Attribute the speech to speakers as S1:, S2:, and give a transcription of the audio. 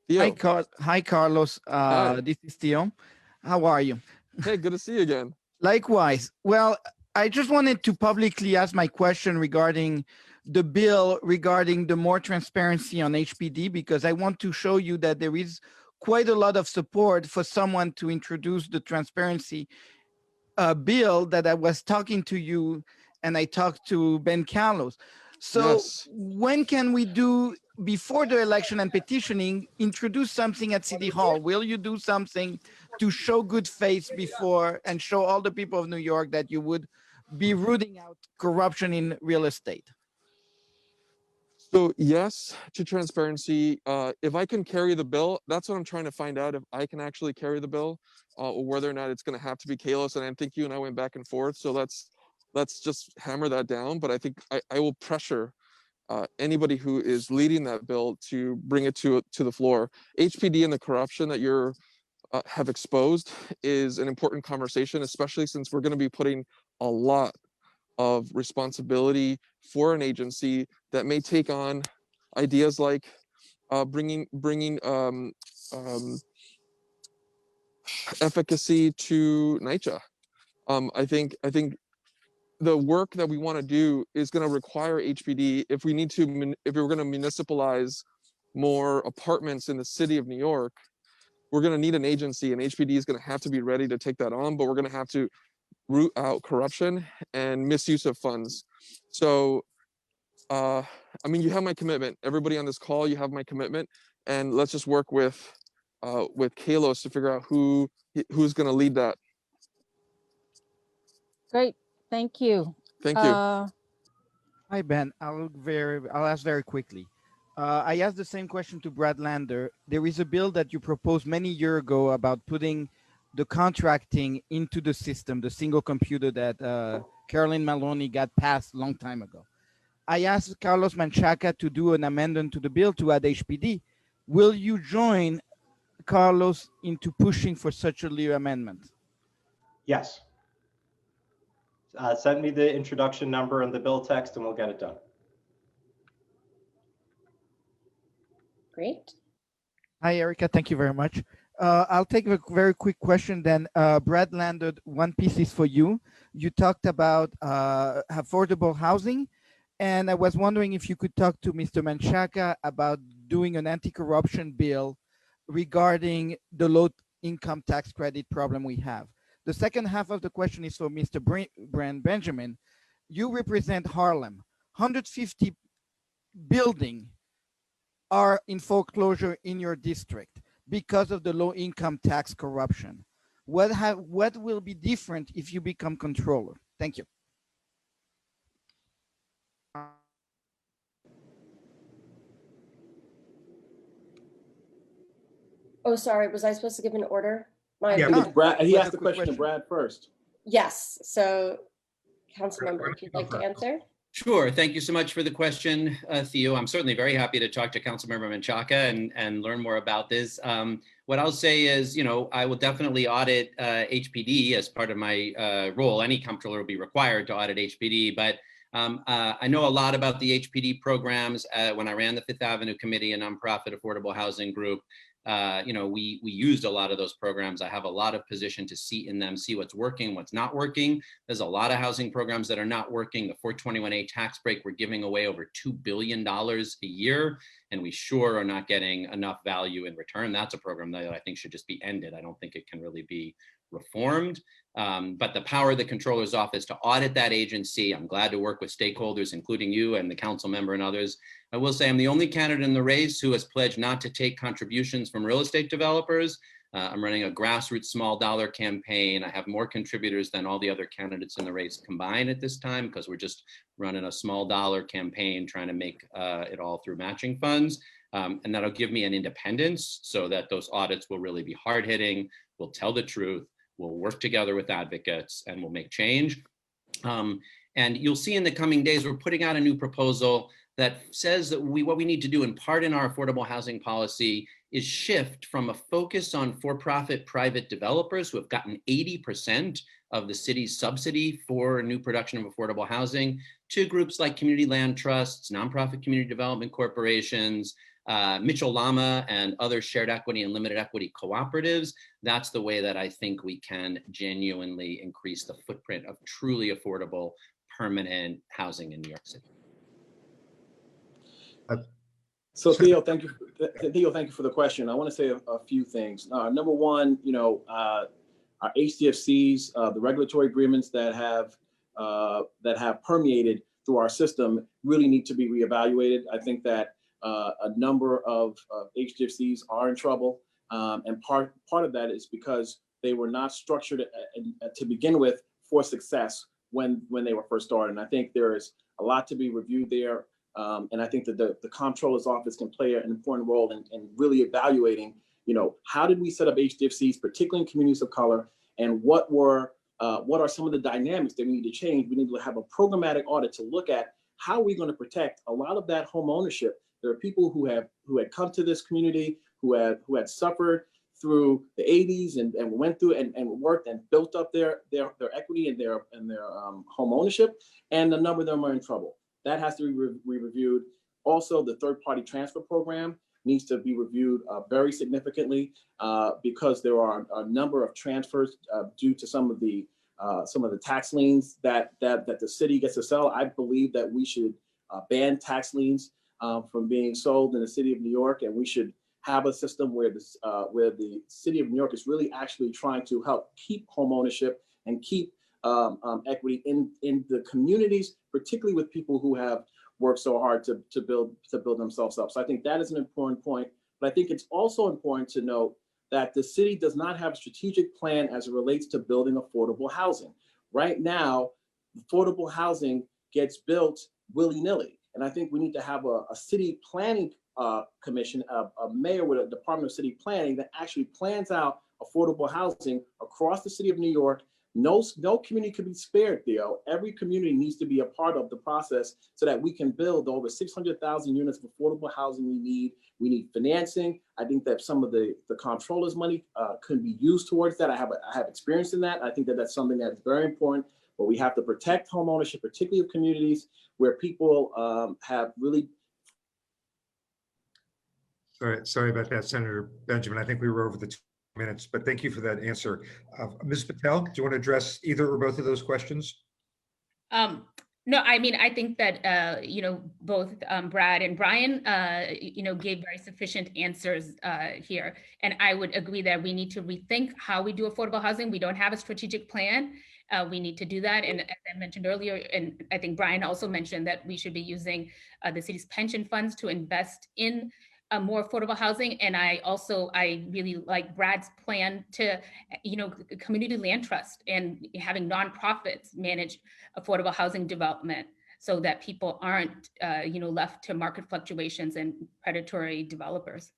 S1: Theo.
S2: Hi, Carlos.
S1: Hi.
S2: This is Theo. How are you?
S1: Hey, good to see you again.
S2: Likewise. Well, I just wanted to publicly ask my question regarding the bill regarding the more transparency on HPD, because I want to show you that there is quite a lot of support for someone to introduce the transparency bill that I was talking to you and I talked to Ben Carlos. So
S1: Yes.
S2: when can we do, before the election and petitioning, introduce something at City Hall? Will you do something to show good faith before and show all the people of New York that you would be rooting out corruption in real estate?
S1: So yes to transparency. If I can carry the bill, that's what I'm trying to find out, if I can actually carry the bill, or whether or not it's going to have to be Kalos. And I think you and I went back and forth. So let's just hammer that down. But I think I will pressure anybody who is leading that bill to bring it to the floor. HPD and the corruption that you're have exposed is an important conversation, especially since we're going to be putting a lot of responsibility for an agency that may take on ideas like bringing efficacy to NYCHA. I think the work that we want to do is going to require HPD. If we need to, if we're going to municipalize more apartments in the city of New York, we're going to need an agency, and HPD is going to have to be ready to take that on. But we're going to have to root out corruption and misuse of funds. So, I mean, you have my commitment. Everybody on this call, you have my commitment, and let's just work with Kalos to figure out who's going to lead that.
S3: Great, thank you.
S1: Thank you.
S2: Hi, Ben. I'll ask very quickly. I asked the same question to Brad Lander. There is a bill that you proposed many years ago about putting the contracting into the system, the single computer that Caroline Maloney got passed a long time ago. I asked Carlos Menchaca to do an amendment to the bill to add HPD. Will you join Carlos into pushing for such a new amendment?
S4: Yes. Send me the introduction number and the bill text and we'll get it done.
S5: Great.
S2: Hi, Erica. Thank you very much. I'll take a very quick question then. Brad Landed, one piece is for you. You talked about affordable housing, and I was wondering if you could talk to Mr. Menchaca about doing an anti-corruption bill regarding the low income tax credit problem we have. The second half of the question is for Mr. Brand Benjamin. You represent Harlem. 150 buildings are in foreclosure in your district because of the low income tax corruption. What will be different if you become controller? Thank you.
S5: Oh, sorry, was I supposed to give an order?
S6: Brad, he asked the question to Brad first.
S5: Yes, so council member, if you'd like to answer.
S7: Sure. Thank you so much for the question, Theo. I'm certainly very happy to talk to Councilmember Menchaca and learn more about this. What I'll say is, I will definitely audit HPD as part of my role. Any comptroller will be required to audit HPD, but I know a lot about the HPD programs. When I ran the Fifth Avenue Committee, a nonprofit affordable housing group, we used a lot of those programs. I have a lot of position to see in them, see what's working, what's not working. There's a lot of housing programs that are not working. The 421A tax break, we're giving away over $2 billion a year, and we sure are not getting enough value in return. That's a program that I think should just be ended. I don't think it can really be reformed. But the power of the controller's office to audit that agency, I'm glad to work with stakeholders, including you and the council member and others. I will say I'm the only candidate in the race who has pledged not to take contributions from real estate developers. I'm running a grassroots small dollar campaign. I have more contributors than all the other candidates in the race combined at this time, because we're just running a small dollar campaign trying to make it all through matching funds. And that'll give me an independence so that those audits will really be hard hitting. We'll tell the truth. We'll work together with advocates and we'll make change. And you'll see in the coming days, we're putting out a new proposal that says that what we need to do in part in our affordable housing policy is shift from a focus on for-profit private developers who have gotten 80% of the city's subsidy for new production of affordable housing to groups like community land trusts, nonprofit community development corporations, Mitchell Lama and other shared equity and limited equity cooperatives. That's the way that I think we can genuinely increase the footprint of truly affordable permanent housing in New York City.
S6: So Theo, thank you. Theo, thank you for the question. I want to say a few things. Number one, our HDFCs, the regulatory agreements that have permeated through our system really need to be reevaluated. I think that a number of HDFCs are in trouble, and part of that is because they were not structured to begin with for success when they were first started. And I think there is a lot to be reviewed there. And I think that the comptroller's office can play an important role in really evaluating, how did we set up HDFCs, particularly in communities of color, and what are some of the dynamics that we need to change? We need to have a programmatic audit to look at how are we going to protect a lot of that home ownership. There are people who had come to this community, who had suffered through the 80s and went through and worked and built up their equity and their home ownership, and a number of them are in trouble. That has to be reviewed. Also, the third-party transfer program needs to be reviewed very significantly because there are a number of transfers due to some of the tax liens that the city gets to sell. I believe that we should ban tax liens from being sold in the city of New York, and we should have a system where the city of New York is really actually trying to help keep home ownership and keep equity in the communities, particularly with people who have worked so hard to build themselves up. So I think that is an important point. But I think it's also important to note that the city does not have a strategic plan as it relates to building affordable housing. Right now, affordable housing gets built willy-nilly. And I think we need to have a city planning commission, a mayor with a Department of City Planning that actually plans out affordable housing across the city of New York. No community can be spared, Theo. Every community needs to be a part of the process so that we can build over 600,000 units of affordable housing we need. We need financing. I think that some of the comptroller's money could be used towards that. I have experience in that. I think that that's something that's very important. But we have to protect home ownership, particularly of communities where people have really.
S8: Sorry about that, Senator Benjamin. I think we were over the 2 minutes, but thank you for that answer. Ms. Patel, do you want to address either or both of those questions?
S9: No, I mean, I think that, both Brad and Brian, gave very sufficient answers here. And I would agree that we need to rethink how we do affordable housing. We don't have a strategic plan. We need to do that. And as I mentioned earlier, and I think Brian also mentioned that we should be using the city's pension funds to invest in more affordable housing. And I really like Brad's plan to, community land trust and having nonprofits manage affordable housing development so that people aren't, left to market fluctuations and predatory developers.